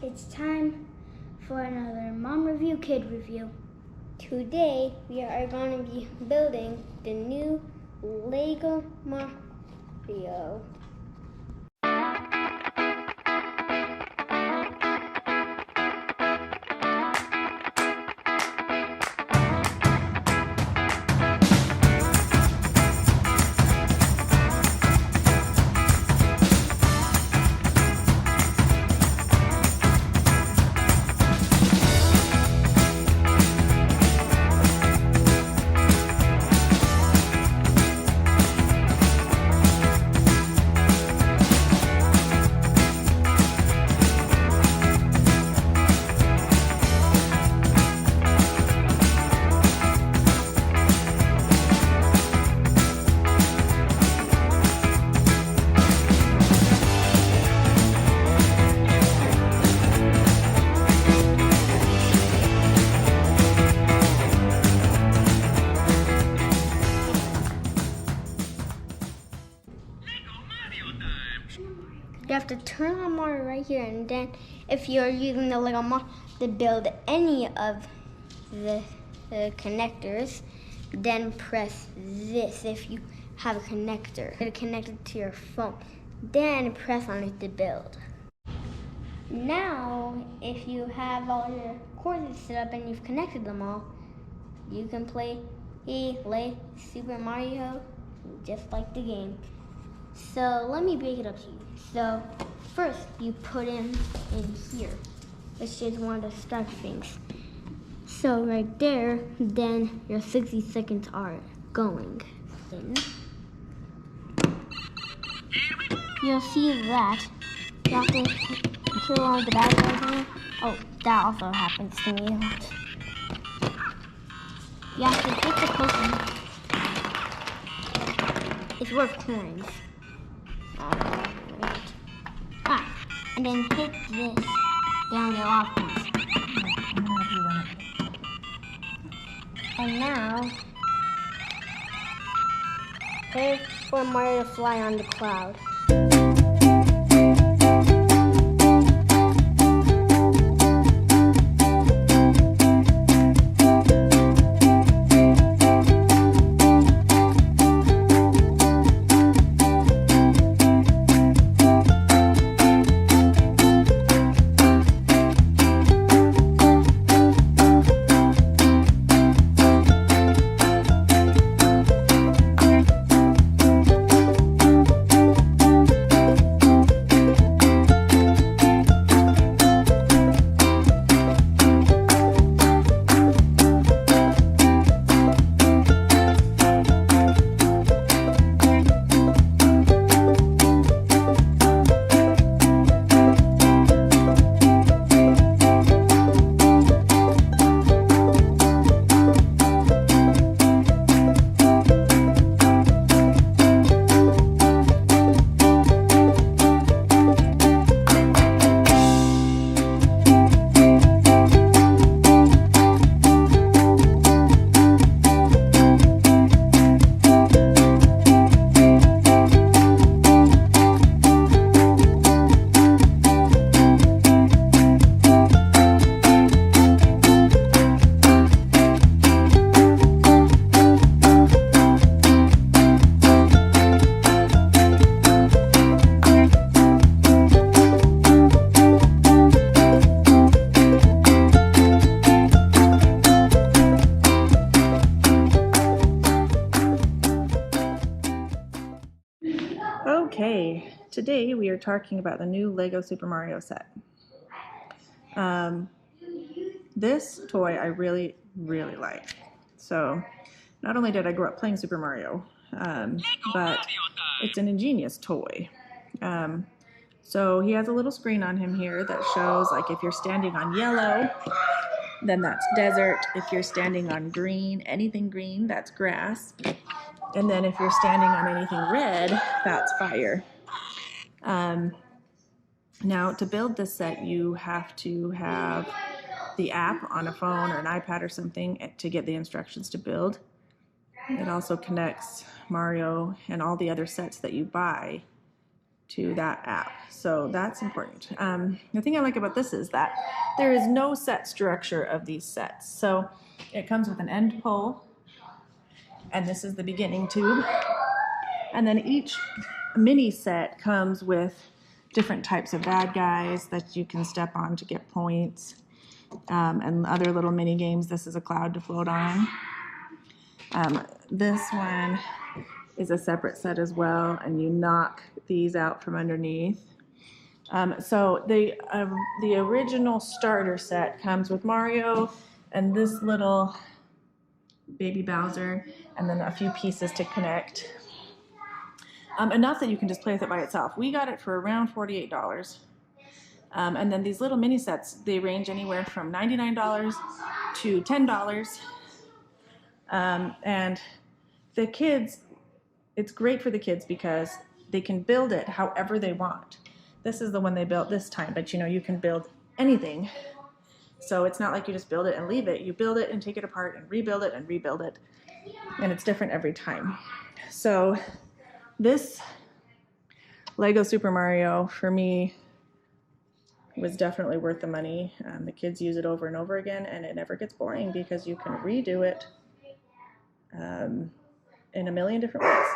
It's time for another Mom Review Kid Review. Today we are going to be building the new Lego Mario. You have to turn on Mario right here, and then if you're using the Lego Mario to build any of the connectors, then press this if you have a connector. It'll connect it to your phone. Then press on it to build. Now, if you have all your courses set up and you've connected them all, you can play Super Mario just like the game. So let me break it up to you. So first you put in here, which is one of the start things. So right there, then your 60 seconds are going in. You'll see that you have to kill all the bad guys. Oh, that also happens to me a lot. You have to hit the Pokemon. It's worth coins. And then hit this down the offense. And now, wait for Mario to fly on the cloud. Okay, today we are talking about the new Lego Super Mario set. This toy I really like. So not only did I grow up playing Super Mario, but it's an ingenious toy. So he has a little screen on him here that shows, like, if you're standing on yellow, then that's desert. If you're standing on green, anything green, that's grass. And then if you're standing on anything red, that's fire. Now, to build this set, you have to have the app on a phone or an iPad or something to get the instructions to build. It also connects Mario and all the other sets that you buy to that app. So that's important. The thing I like about this is that there is no set structure of these sets. So it comes with an end pole, and this is the beginning tube. And then each mini set comes with different types of bad guys that you can step on to get points, and other little mini games. This is a cloud to float on. This one is a separate set as well, and you knock these out from underneath. So the original starter set comes with Mario and this little baby Bowser, and then a few pieces to connect. Enough that you can just play with it by itself. We got it for around $48. And then these little mini sets, they range anywhere from $99 to $10. And the kids, it's great for the kids because they can build it however they want. This is the one they built this time, but you know, you can build anything. So it's not like you just build it and leave it. You build it and take it apart and rebuild it and rebuild it. And it's different every time. So this Lego Super Mario, for me, was definitely worth the money. The kids use it over and over again, and it never gets boring because you can redo it in a million different ways.